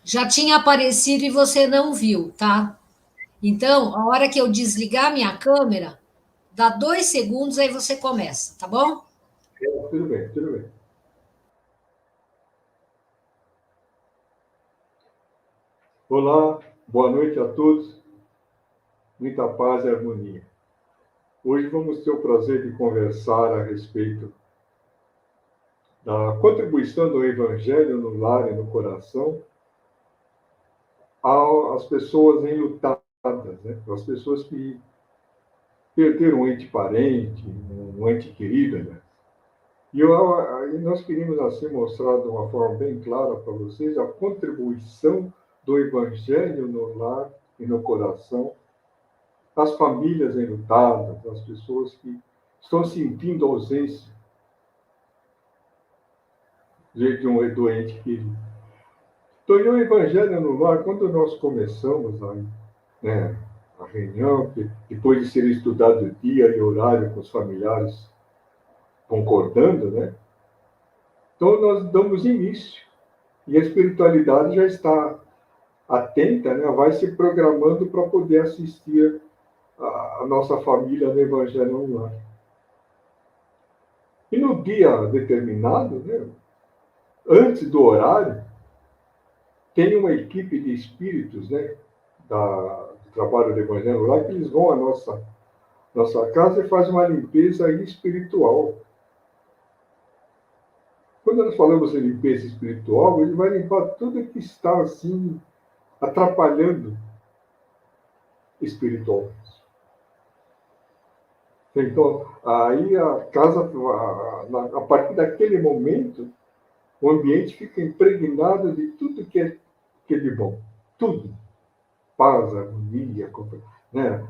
Já tinha aparecido e você não viu, tá? Então, a hora que eu desligar minha câmera, dá 2 segundos, aí você começa, tá bom? Tudo bem, tudo bem. Olá, boa noite a todos. Muita paz e harmonia. Hoje vamos ter o prazer de conversar a respeito da contribuição do Evangelho no lar e no coração às pessoas enlutadas, né? As pessoas que perderam um ente parente, um ente querido, né? E nós queríamos assim mostrar de uma forma bem clara para vocês a contribuição do Evangelho no lar e no coração, as famílias enlutadas, as pessoas que estão sentindo a ausência de um doente querido. Então, o Evangelho no lar, quando nós começamos né, a reunião, depois de ser estudado o dia e horário com os familiares concordando, né? Então, nós damos início. E a espiritualidade já está atenta, né? Vai se programando para poder assistir a nossa família no Evangelho no lar. E no dia determinado, né, antes do horário, tem uma equipe de espíritos, né, do trabalho do Evangelho lá, que eles vão à nossa casa e fazem uma limpeza espiritual. Quando nós falamos em limpeza espiritual, ele vai limpar tudo que está assim atrapalhando espiritualmente. Então, aí a casa, a partir daquele momento, o ambiente fica impregnado de tudo que é de bom. Tudo. Paz, harmonia, né?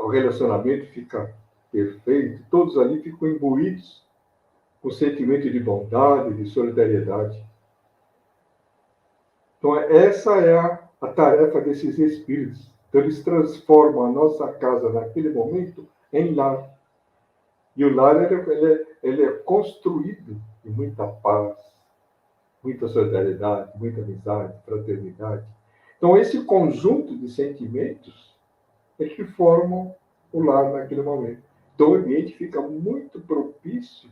O relacionamento fica perfeito. Todos ali ficam imbuídos com sentimento de bondade, de solidariedade. Então, essa é a tarefa desses espíritos. Então, eles transformam a nossa casa, naquele momento, em lar. E o lar ele é construído de muita paz, muita solidariedade, muita amizade, fraternidade. Então, esse conjunto de sentimentos é que formam o lar naquele momento. Então, o ambiente fica muito propício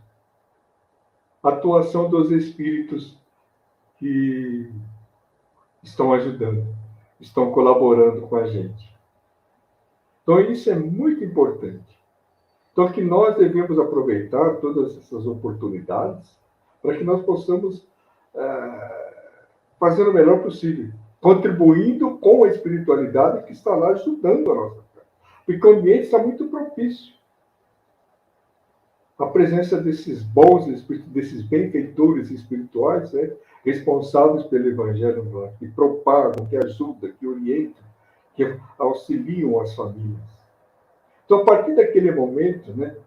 à atuação dos espíritos que estão ajudando, estão colaborando com a gente. Então, isso é muito importante. Então, que nós devemos aproveitar todas essas oportunidades para que nós possamos fazer o melhor possível, contribuindo com a espiritualidade que está lá ajudando a nossa casa. Porque o ambiente está muito propício. A presença desses bons espíritos, desses benfeitores espirituais, né, responsáveis pelo Evangelho, que propagam, que ajudam, que orientam, que auxiliam as famílias. Então, a partir daquele momento, né,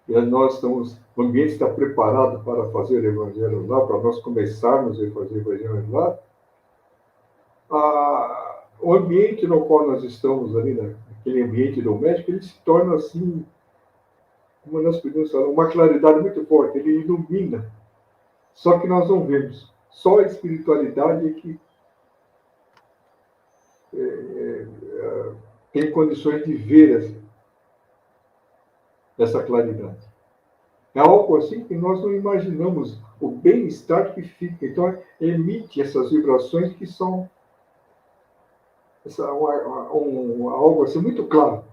nós estamos, o ambiente está preparado para fazer o Evangelho lá, para nós começarmos a fazer o Evangelho lá, o ambiente no qual nós estamos ali, naquele ambiente doméstico, ele se torna assim, como nós podemos falar, uma claridade muito forte, ele ilumina. Só que nós não vemos. Só a espiritualidade é que tem condições de ver essa claridade. É algo assim que nós não imaginamos o bem-estar que fica. Então, emite essas vibrações que são algo assim muito claro,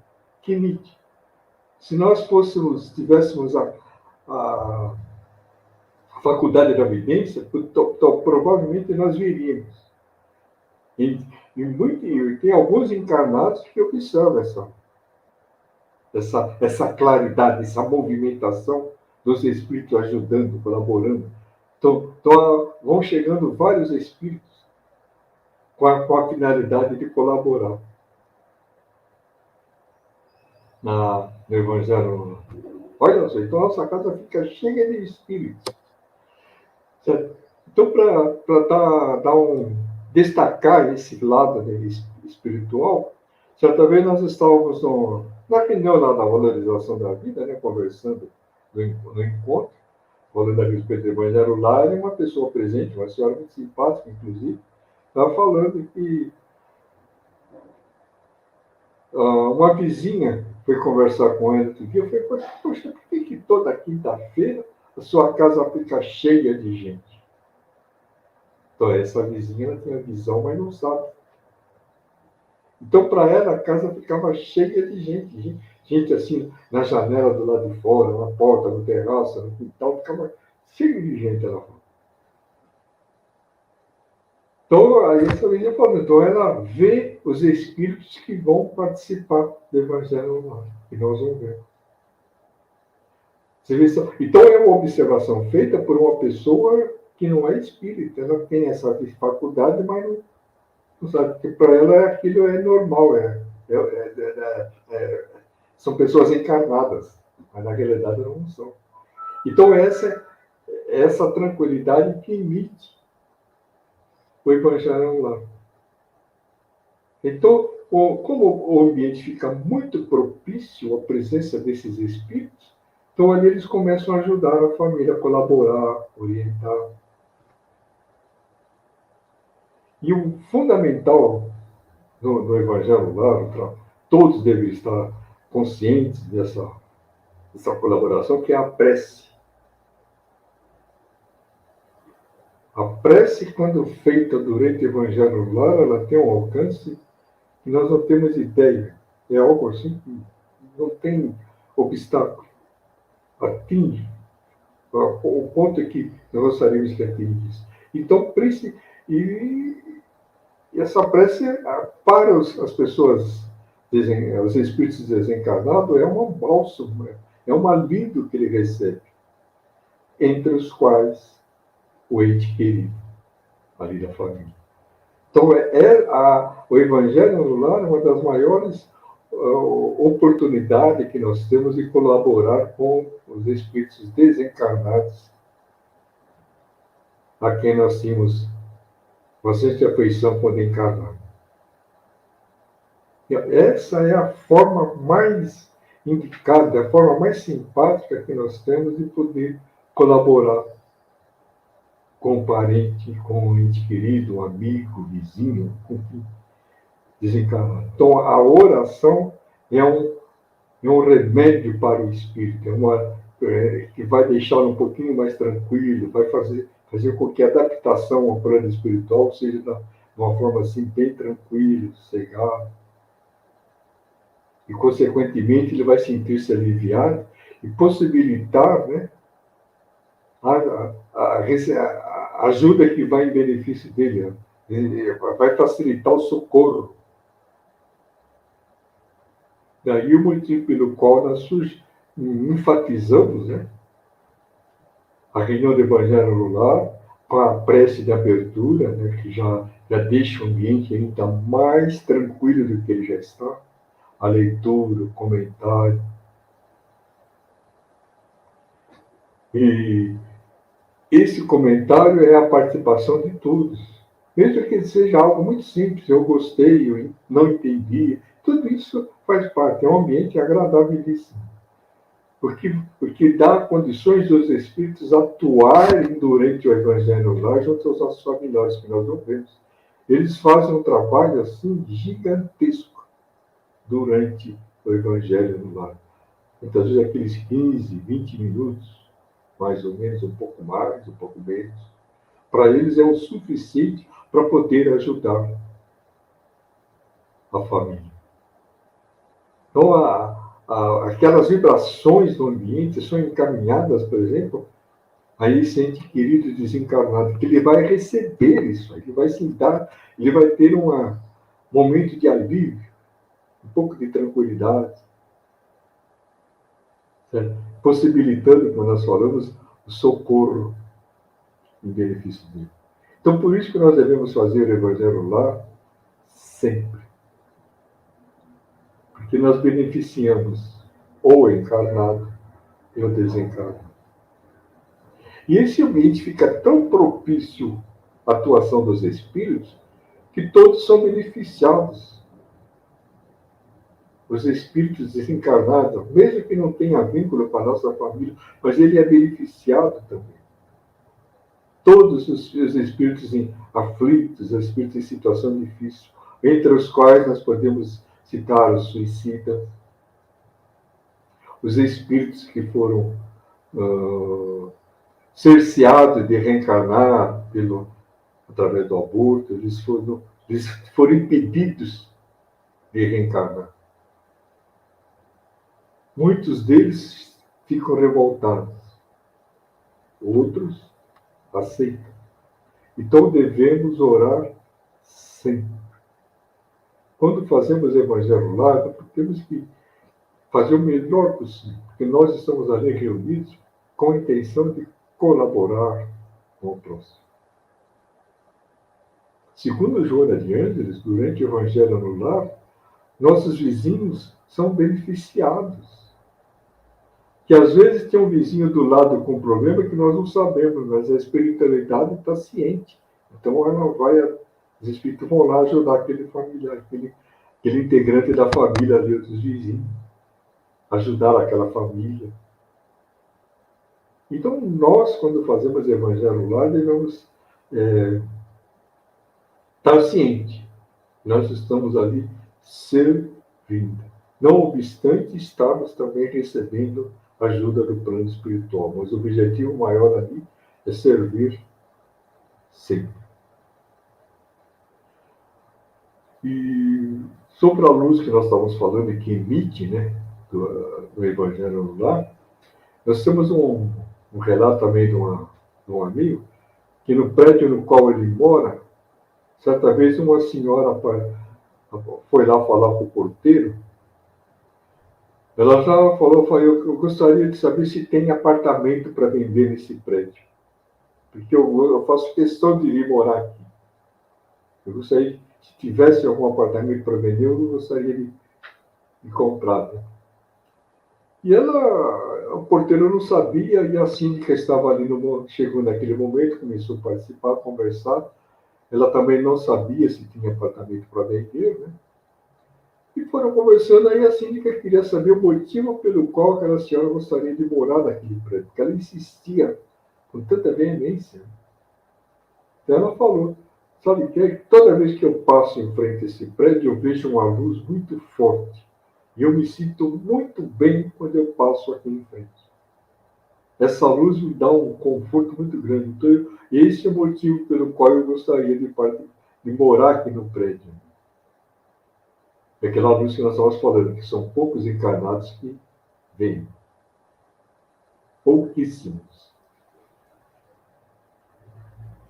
que emite. Se nós tivéssemos a faculdade da evidência, provavelmente nós viríamos. E tem alguns encarnados que observam essa claridade, essa movimentação dos espíritos ajudando, colaborando. Então vão chegando vários espíritos com a finalidade de colaborar no Evangelho. Olha só, então a nossa casa fica cheia de espíritos. Certo? Então, para destacar esse lado espiritual, certa vez nós estávamos na reunião lá da valorização da vida, né, conversando no encontro, falando a respeito do Evangelho lá, e uma pessoa presente, uma senhora muito simpática, inclusive, estava falando que uma vizinha foi conversar com ela outro dia. Eu falei, poxa, por que toda quinta-feira a sua casa fica cheia de gente? Então, essa vizinha ela tem a visão, mas não sabe. Então, para ela, a casa ficava cheia de gente. Gente assim, na janela do lado de fora, na porta, no terraço, no quintal, ficava cheio de gente. Ela falou. Então, aí essa menina falou, então ela vê os espíritos que vão participar do Evangelho lá, que nós vamos ver. Você vê só? Então, é uma observação feita por uma pessoa que não é espírita. Ela tem essa faculdade, mas não sabe, porque para ela aquilo é normal. São pessoas encarnadas, mas na realidade não são. Então, essa tranquilidade que emite o Evangelho lá. Então, como o ambiente fica muito propício à presença desses espíritos, então ali eles começam a ajudar a família, a colaborar, orientar. E o fundamental do Evangelho lá, todos devem estar conscientes dessa colaboração, que é a prece. A prece, quando feita durante o Evangelho lá, ela tem um alcance que nós não temos ideia. É algo assim que não tem obstáculo. Atinge o ponto é que nós gostaríamos que atingisse. Então, e essa prece para as pessoas, os espíritos desencarnados, é um bálsamo, é um alívio que ele recebe, entre os quais o ente querido, ali da família. Então, o Evangelho no Lar é uma das maiores oportunidades que nós temos de colaborar com os espíritos desencarnados, a quem nós tínhamos bastante afeição quando encarnamos. Essa é a forma mais indicada, a forma mais simpática que nós temos de poder colaborar com um parente, com um ente querido, um amigo, vizinho, com quem desencarnar. Então, a oração é um remédio para o espírito, que vai deixá-lo um pouquinho mais tranquilo, vai fazer com que a adaptação ao plano espiritual seja de uma forma assim, bem tranquila, sossegada. E, consequentemente, ele vai sentir-se aliviado e possibilitar, né, a ajuda que vai em benefício dele. Vai facilitar o socorro. Daí o motivo pelo qual nós enfatizamos, né, a reunião do Evangelho no Lar, com a prece de abertura, né, que já deixa o ambiente ainda mais tranquilo do que ele já está, a leitura, o comentário. E esse comentário é a participação de todos. Mesmo que seja algo muito simples, eu gostei, eu não entendi, tudo isso faz parte, é um ambiente agradabilíssimo. Porque dá condições dos espíritos atuarem durante o Evangelho lá junto aos nossos familiares, que nós não vemos. Eles fazem um trabalho assim gigantesco durante o Evangelho no lar. Muitas vezes aqueles 15, 20 minutos, mais ou menos, um pouco mais, um pouco menos, para eles é o suficiente para poder ajudar a família. Então, aquelas vibrações do ambiente são encaminhadas, por exemplo, a esse ente querido desencarnado, que ele vai receber isso, ele vai se dar, ele vai ter um momento de alívio, um pouco de tranquilidade, certo? Possibilitando, como nós falamos, o socorro em benefício dele. Então, por isso que nós devemos fazer o Evangelho lá sempre. Porque nós beneficiamos ou o encarnado e o desencarnado. E esse ambiente fica tão propício à atuação dos espíritos que todos são beneficiados. Os espíritos desencarnados, mesmo que não tenha vínculo com a nossa família, mas ele é beneficiado também. todos os espíritos aflitos, espíritos em situação difícil, entre os quais nós podemos citar os suicidas, os espíritos que foram cerceados de reencarnar através do aborto, eles foram impedidos de reencarnar. Muitos deles ficam revoltados, outros aceitam. Então devemos orar sempre. Quando fazemos evangelho lá, temos que fazer o melhor possível, porque nós estamos ali reunidos com a intenção de colaborar com o próximo. Segundo Joana de Ângeles, durante o Evangelho no Lar, nossos vizinhos são beneficiados. Que às vezes tem um vizinho do lado com um problema que nós não sabemos, mas a espiritualidade está ciente. Então os espíritos vão lá ajudar aquele familiar, aquele integrante da família ali, dos vizinhos, ajudar aquela família. Então nós, quando fazemos evangelho lá, devemos estar ciente. Nós estamos ali servindo. Não obstante, estamos também recebendo ajuda do plano espiritual. Mas o objetivo maior ali é servir sempre. E sobre a luz que nós estávamos falando e que emite, né, do Evangelho no Lar, nós temos um relato também de um amigo que no prédio no qual ele mora, certa vez uma senhora foi lá falar com o porteiro. Ela já falou, eu gostaria de saber se tem apartamento para vender nesse prédio. Porque eu faço questão de ir morar aqui. Eu gostaria, se tivesse algum apartamento para vender, eu gostaria de comprar. Né? E o porteiro não sabia, e a síndica estava ali, chegou naquele momento, começou a participar, a conversar. Ela também não sabia se tinha apartamento para vender, né? E foram conversando, aí a síndica queria saber o motivo pelo qual aquela senhora gostaria de morar naquele prédio, porque ela insistia com tanta veemência. Então ela falou, sabe que toda vez que eu passo em frente a esse prédio, eu vejo uma luz muito forte. E eu me sinto muito bem quando eu passo aqui em frente. Essa luz me dá um conforto muito grande. Então, esse é o motivo pelo qual eu gostaria de morar aqui no prédio. É aquela luz que nós estávamos falando, que são poucos encarnados que vêm. Pouquíssimos.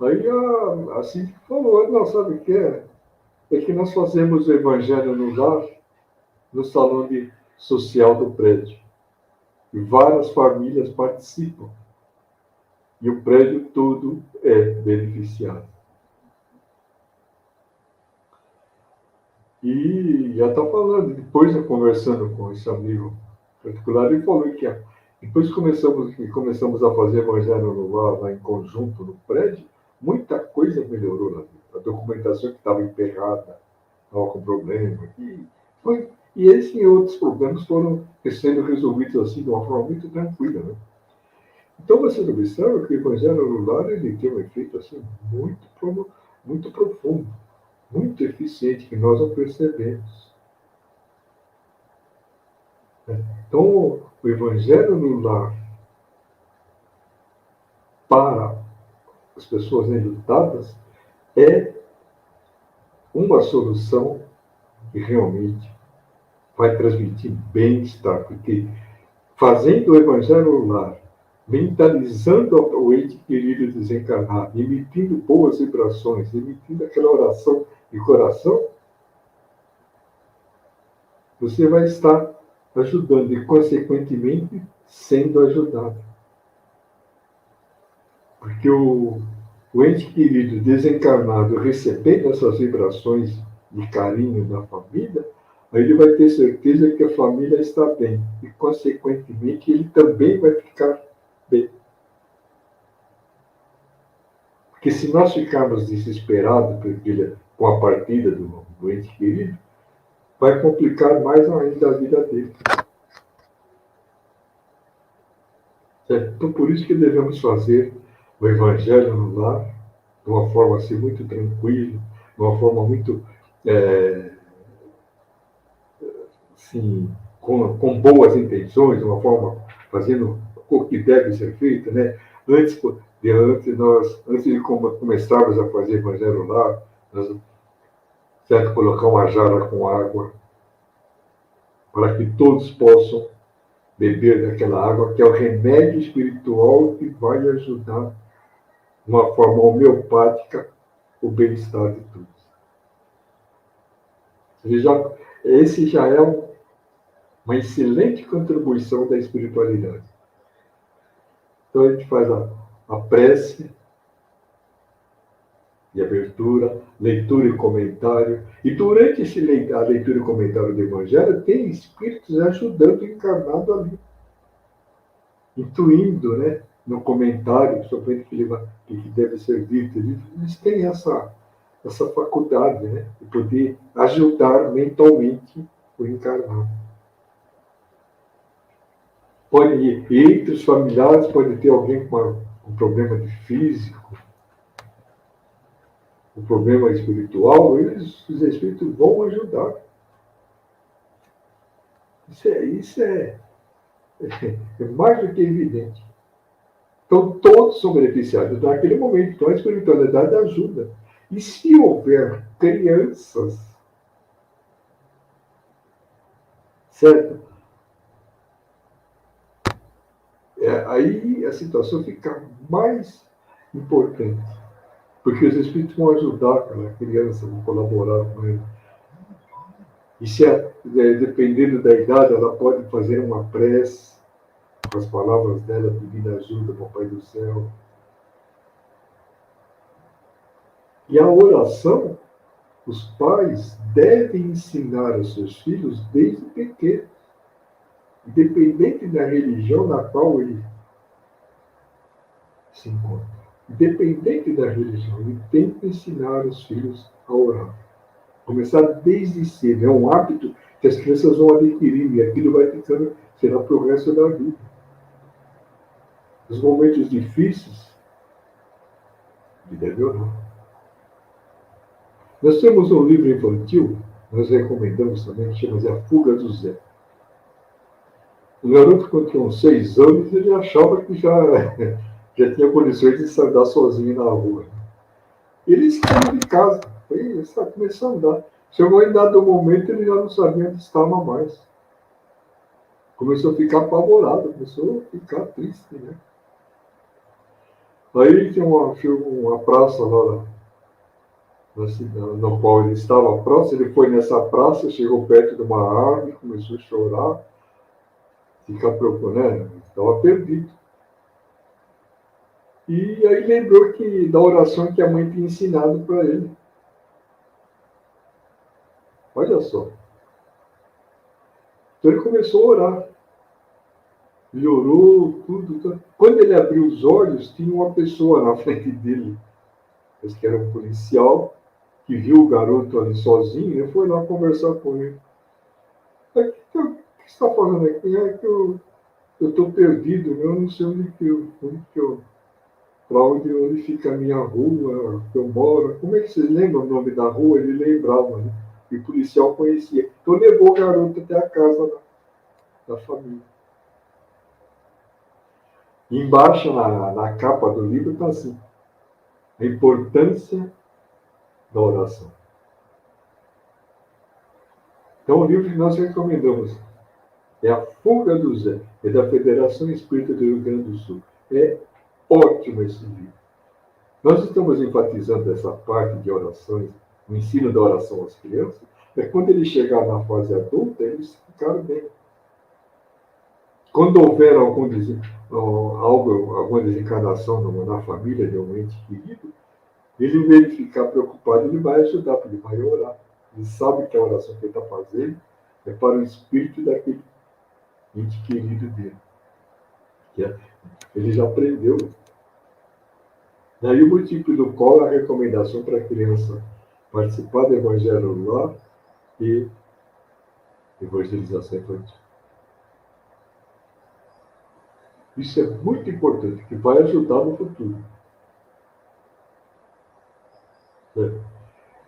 Aí a síndica falou, não, sabe o que é? É que nós fazemos o evangelho no lar, no salão social do prédio. E várias famílias participam. E o prédio todo é beneficiado. E já está falando, depois conversando com esse amigo particular, ele falou que depois começamos a fazer evangelho no lar, lá em conjunto no prédio, muita coisa melhorou lá dentro. A documentação que estava emperrada, estava com problema. E esses e outros problemas foram sendo resolvidos assim, de uma forma muito tranquila. Né? Então você observa que o evangelho no lar ele tem um efeito assim, muito profundo, muito eficiente, que nós não percebemos. Então, o evangelho no lar para as pessoas enlutadas é uma solução que realmente vai transmitir bem-estar, porque fazendo o evangelho no lar, mentalizando o ente querido desencarnado, emitindo boas vibrações, emitindo aquela oração de coração, você vai estar ajudando e, consequentemente, sendo ajudado. Porque o ente querido desencarnado recebendo essas vibrações de carinho da família, aí ele vai ter certeza que a família está bem e, consequentemente, ele também vai ficar bem. Porque se nós ficarmos desesperados com a partida do ente querido, vai complicar mais ainda a vida dele. Certo? Então, por isso que devemos fazer o Evangelho no lar, de uma forma assim muito tranquila, de uma forma muito assim, com boas intenções, de uma forma fazendo o que deve ser feito, né? Antes de começarmos a fazer Evangelho lá, nós certo colocar uma jarra com água para que todos possam beber daquela água, que é o remédio espiritual que vai ajudar de uma forma homeopática o bem-estar de todos. Esse já é uma excelente contribuição da espiritualidade. Então a gente faz a prece de abertura, leitura e comentário. E durante a leitura e comentário do Evangelho, tem espíritos ajudando o encarnado ali, intuindo, né, no comentário sobre o que deve ser dito. Eles têm essa faculdade, né, de poder ajudar mentalmente o encarnado. Entre os familiares pode ter alguém com um problema de físico, um problema espiritual, os espíritos vão ajudar. Isso é mais do que evidente. Então, todos são beneficiados naquele momento. Então, a espiritualidade ajuda. E se houver crianças, certo? Aí a situação fica mais importante. Porque os espíritos vão ajudar aquela criança, vão colaborar com ela. E dependendo da idade, ela pode fazer uma prece, com as palavras dela, pedindo ajuda ao Pai do Céu. E a oração, os pais devem ensinar aos seus filhos desde pequeno, independente da religião na qual ele se encontra. Independente da religião, ele tem que ensinar os filhos a orar. Começar desde cedo. É um hábito que as crianças vão adquirindo e aquilo vai ficando, será para o resto da vida. Os momentos difíceis, ele deve orar. Nós temos um livro infantil, nós recomendamos também, que chama-se A Fuga do Zé. O garoto, quando tinha uns 6 anos, ele achava que já tinha condições de andar sozinho na rua. Ele saiu de casa, começou a andar. Chegou em dado momento, ele já não sabia onde estava mais. Começou a ficar apavorado, começou a ficar triste, né? Aí tinha uma praça lá no qual ele estava próximo. Ele foi nessa praça, chegou perto de uma árvore, começou a chorar, ficar preocupado, estava perdido. E aí lembrou da oração que a mãe tinha ensinado para ele. Olha só. Então ele começou a orar. Ele orou, tudo. Quando ele abriu os olhos, tinha uma pessoa na frente dele, acho que era um policial, que viu o garoto ali sozinho e foi lá conversar com ele. O que você está fazendo aqui? É que eu estou perdido, eu não sei para onde fica a minha rua, que eu moro. Como é que vocês lembram o nome da rua? Ele lembrava, né? E o policial conhecia. Então levou o garoto até a casa da família. E embaixo, na capa do livro, está assim: a importância da oração. Então, o livro que nós recomendamos é A Fuga do Zé, é da Federação Espírita do Rio Grande do Sul. É ótimo esse livro. Nós estamos enfatizando essa parte de orações, o ensino da oração às crianças, mas quando eles chegar na fase adulta, eles ficaram bem. Quando houver alguma desencarnação na família de um ente querido, ele, em vez de ficar preocupado, ele vai ajudar, porque ele vai orar. Ele sabe que a oração que ele está fazendo é para o espírito daquele ente querido dele. Ele já aprendeu. Daí o motivo pelo qual a recomendação para a criança participar do Evangelho lá e evangelização infantil. Isso é muito importante, que vai ajudar no futuro. É.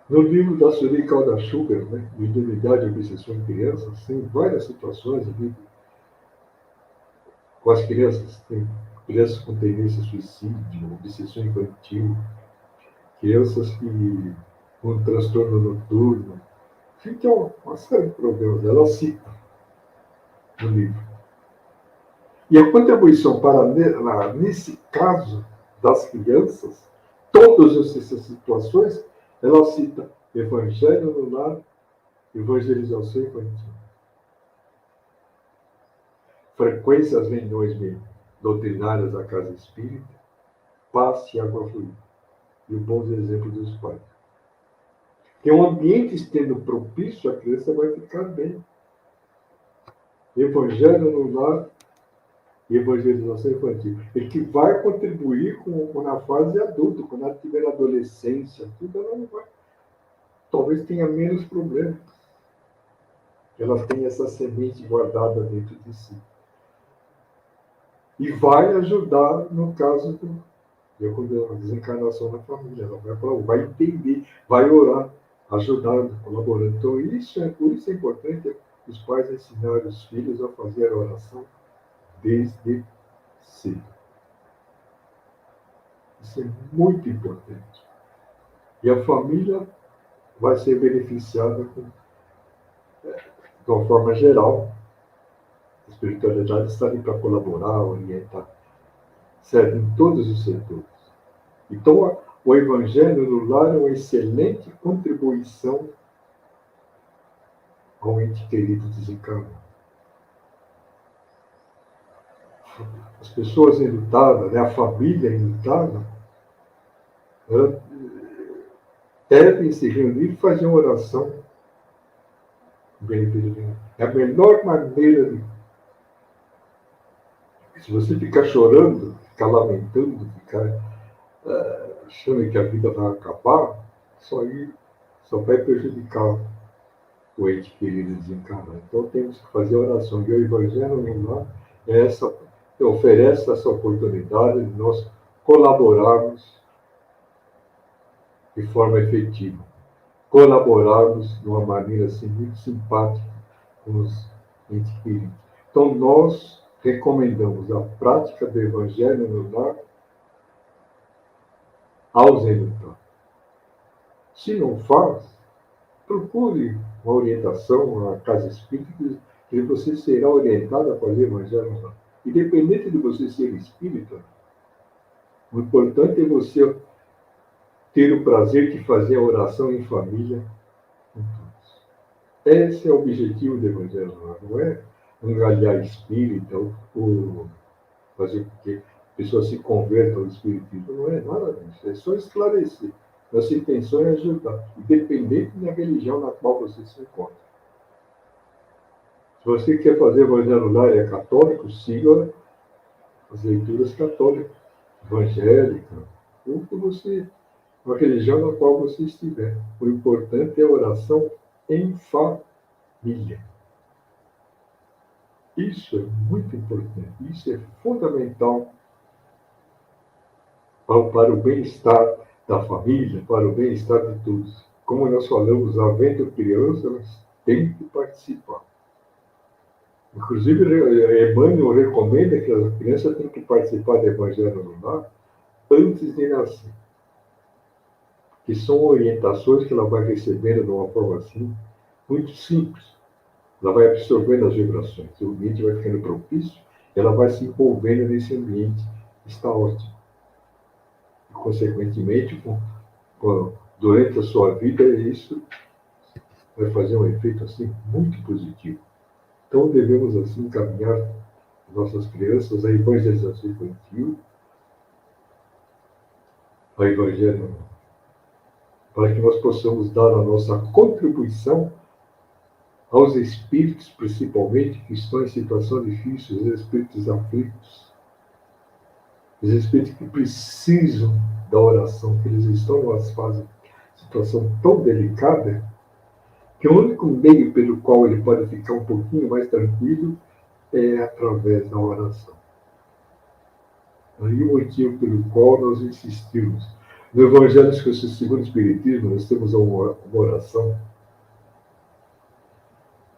No livro da Sueli Calda Sugar, né, Mediunidade e Obsessão em Crianças, tem várias situações ali com as crianças. Tem crianças com tendência a suicídio, obsessão infantil, crianças que com transtorno noturno. Enfim, tem uma série de problemas. Ela cita no livro. E a contribuição para, nesse caso das crianças, todas essas situações, ela cita Evangelho no lar, evangelização infantil. Frequência às reuniões doutrinárias da Casa Espírita, passe e água fluida. E o bons exemplos dos pais. Porque um ambiente estando propício, a criança vai ficar bem. Evangelho no lar e evangelização infantil. E que vai contribuir na fase adulta, quando ela tiver adolescência, tudo, ela não vai. Talvez tenha menos problemas. Ela tem essa semente guardada dentro de si. E vai ajudar no caso da desencarnação da família. Ela vai falar, vai entender, vai orar, ajudando, colaborando. Então, por isso é importante os pais ensinarem os filhos a fazer a oração desde cedo. Isso é muito importante. E a família vai ser beneficiada de uma forma geral. A espiritualidade está ali para colaborar, orientar, certo? Em todos os setores. Então, o Evangelho no lar é uma excelente contribuição ao ente querido desencarnado. As pessoas enlutadas, né, a família enlutada, ela devem se reunir e fazer uma oração. É a melhor maneira de. Se você ficar chorando, ficar lamentando, ficar achando que a vida vai acabar, só vai prejudicar o ente querido desencarnado. Então temos que fazer a oração. E o Evangelho no lar oferece essa oportunidade de nós colaborarmos de forma efetiva. Colaborarmos de uma maneira assim, muito simpática com os entes queridos. Então, nós recomendamos a prática do Evangelho no lar aos enlutados. Se não faz, procure uma orientação, uma casa espírita, que você será orientado a fazer Evangelho no lar. Independente de você ser espírita, o importante é você ter o prazer de fazer a oração em família com todos. Esse é o objetivo do Evangelho no lar, não é angariar espírita ou fazer com que a pessoa se converta ao espiritismo. Não é nada disso, é só esclarecer. Nossa intenção é ajudar, independente da religião na qual você se encontra. Se você quer fazer Evangelho no lar e é católico, siga as leituras católicas, evangélicas, ou que você, a religião na qual você estiver. O importante é a oração em família. Isso é muito importante, isso é fundamental para o bem-estar da família, para o bem-estar de todos. Como nós falamos, havendo crianças, elas têm que participar. Inclusive, Emmanuel recomenda que a criança tem que participar do Evangelho no lar antes de nascer. Que são orientações que ela vai recebendo de uma forma assim, muito simples. Ela vai absorvendo as vibrações, o ambiente vai ficando propício, ela vai se envolvendo nesse ambiente, está ótimo. E, consequentemente, durante a sua vida, isso vai fazer um efeito assim muito positivo. Então, devemos assim encaminhar nossas crianças à evangelização infantil, ao Evangelho, para que nós possamos dar a nossa contribuição aos espíritos, principalmente, que estão em situação difícil, os espíritos aflitos, os espíritos que precisam da oração, que eles estão numa situação tão delicada, que o único meio pelo qual ele pode ficar um pouquinho mais tranquilo é através da oração. Aí o motivo pelo qual nós insistimos No Evangelho segundo o Espiritismo, nós temos uma oração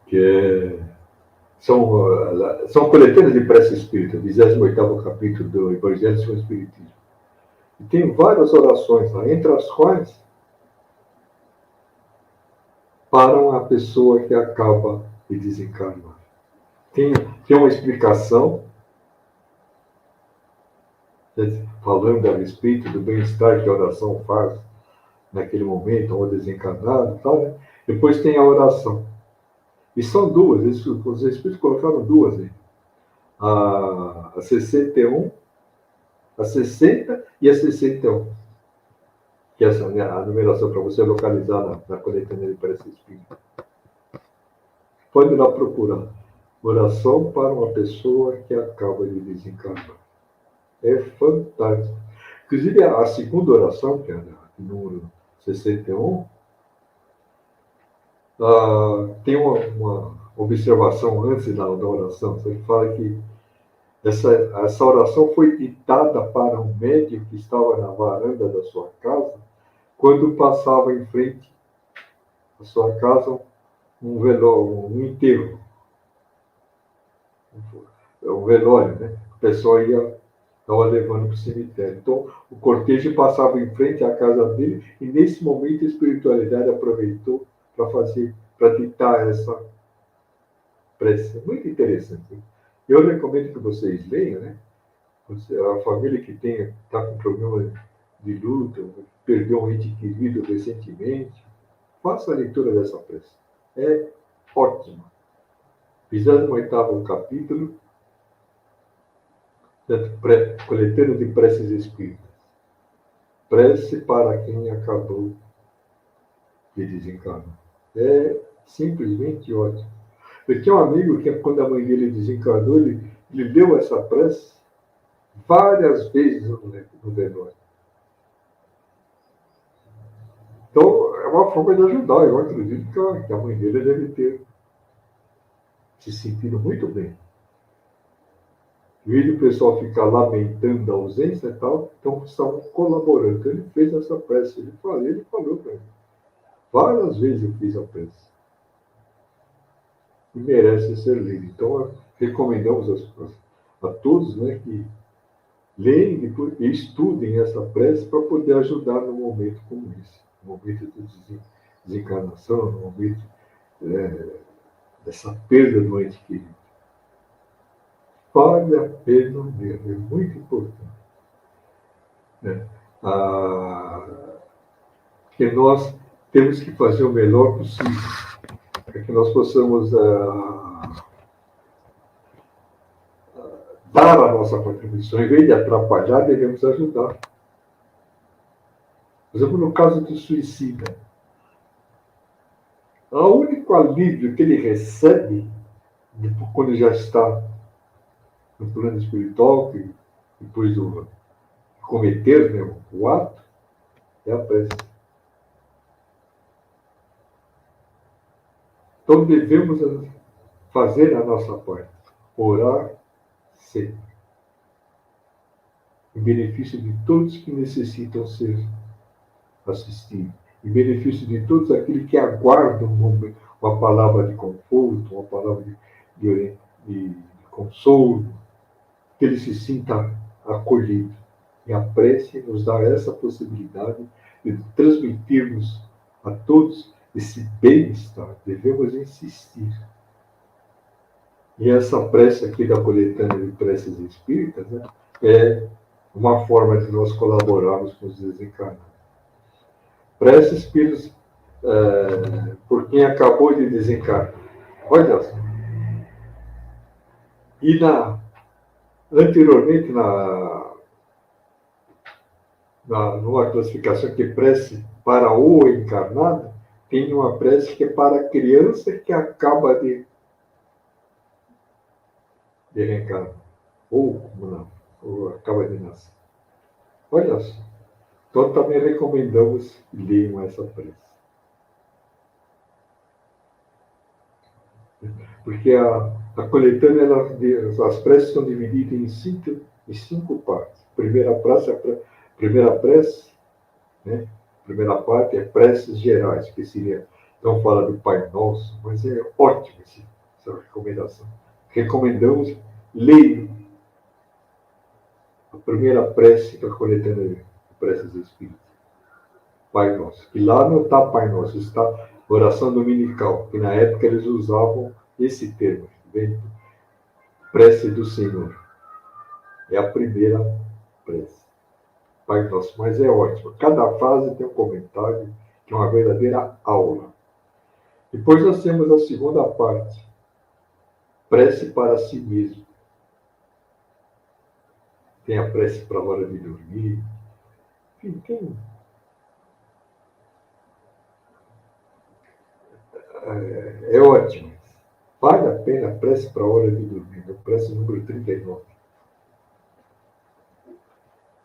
que são coletâneas de prece espírita, 28º capítulo do Evangelho segundo o Espiritismo. E tem várias orações lá, entre as quais para uma pessoa que acaba de desencarnar. Tem uma explicação falando a respeito do bem-estar que a oração faz naquele momento, ao desencarnado e tal, né? Depois tem a oração. E são duas, os Espíritos colocaram duas aí. A 61, a 60 e a 61. Que é essa, né, a numeração para você localizar na coletânea de prece espírita. Pode ir lá procurar. Oração para uma pessoa que acaba de desencarnar. É fantástico. Inclusive, a segunda oração, que é a número 61, tem uma observação antes da oração. Ele fala que essa oração foi ditada para um médium que estava na varanda da sua casa, quando passava em frente à sua casa um velório, um enterro. Um velório, né? A pessoa estava levando para o cemitério. Então, o cortejo passava em frente à casa dele e, nesse momento, a espiritualidade aproveitou para ditar essa prece. Muito interessante. Eu recomendo que vocês leiam, né? A família que está com problema de luta, perdeu um ente querido recentemente, faça a leitura dessa prece. É ótima. 28º capítulo, coletânea de preces espíritas. Prece para quem acabou de desencarnar. É simplesmente ótimo. Eu tinha um amigo que, quando a mãe dele desencarnou, ele leu essa prece várias vezes no velório. Então, é uma forma de ajudar. Eu acredito que a mãe dele deve ter se sentido muito bem. Em vez do pessoal ficar lamentando a ausência e tal, então estavam colaborando. Então, ele fez essa prece. Ele falou para mim. Várias vezes eu fiz a prece. E merece ser lido. Então, recomendamos a todos, né, que leem e estudem essa prece para poder ajudar num momento como esse. No momento de desencarnação, no momento dessa perda do ente querido. Vale a pena mesmo, é muito importante. Né? Que nós temos que fazer o melhor possível para que nós possamos dar a nossa contribuição. Em vez de atrapalhar, devemos ajudar. Por exemplo, no caso do suicida, o único alívio que ele recebe quando já está no plano espiritual, depois do cometer, né, o ato, é a prece. Então devemos fazer a nossa parte, orar sempre, em benefício de todos que necessitam ser assistidos, em benefício de todos aqueles que aguardam uma palavra de conforto, uma palavra de consolo, que ele se sinta acolhido. E a prece nos dá essa possibilidade de transmitirmos a todos esse bem-estar. Devemos insistir. E essa prece aqui da coletânea de preces espíritas, né, é uma forma de nós colaborarmos com os desencarnados. Preces por quem acabou de desencarnar. Olha só. E anteriormente, numa classificação que é prece para o encarnado, tem uma prece que é para a criança que acaba de reencarnar. Ou acaba de nascer. Olha só. Então, também recomendamos que leiam essa prece. Porque a coletânea, as preces são divididas em cinco partes. Primeira prece né? A primeira parte é preces gerais, que seria, não fala do Pai Nosso, mas é ótimo essa recomendação. Recomendamos, leia a primeira prece da coletânea de preces espíritas. Pai Nosso. E lá não está Pai Nosso, está oração dominical, que na época eles usavam esse termo, vem prece do Senhor. É a primeira prece. Pai Nosso, mas é ótimo. Cada frase tem um comentário, que é uma verdadeira aula. Depois nós temos a segunda parte, prece para si mesmo. Tem a prece para a hora de dormir. Enfim, tem. É ótimo. Vale a pena a prece para a hora de dormir. A prece número 39.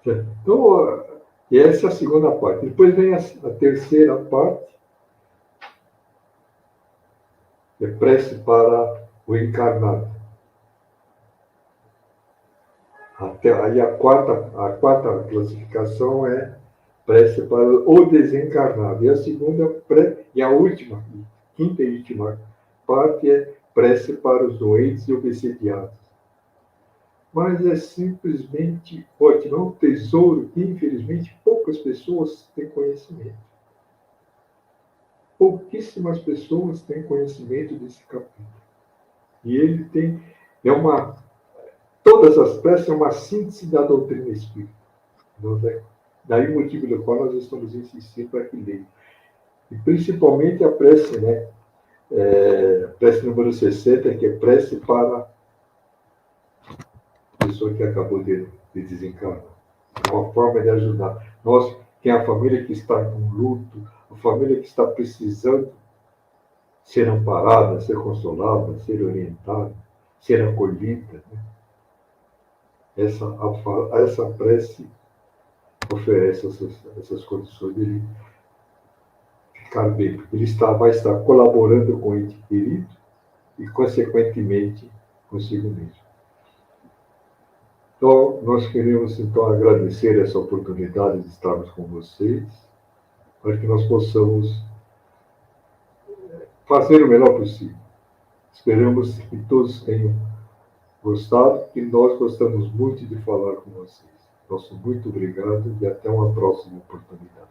Então, e essa é a segunda parte. Depois vem a terceira parte, é prece para o encarnado. Até aí a quarta classificação é prece para o desencarnado. E a segunda, e a última, quinta e última parte é prece para os doentes e obsediados. Mas é simplesmente ótimo, é um tesouro que, infelizmente, poucas pessoas têm conhecimento. Pouquíssimas pessoas têm conhecimento desse capítulo. E ele tem, todas as preces são uma síntese da doutrina espírita. Daí o motivo pelo qual nós estamos insistindo para que leia. E principalmente a prece, né? Prece número 60, que é prece para a pessoa que acabou de desencarnar. É uma forma de ajudar. Nós, tem a família que está com luto, a família que está precisando ser amparada, ser consolada, ser orientada, ser acolhida. Né? Essa prece oferece essas condições de ele ficar bem. Ele vai estar colaborando com o ente querido e, consequentemente, consigo mesmo. Então, nós queremos, então, agradecer essa oportunidade de estarmos com vocês, para que nós possamos fazer o melhor possível. Esperamos que todos tenham gostado, e nós gostamos muito de falar com vocês. Nosso muito obrigado e até uma próxima oportunidade.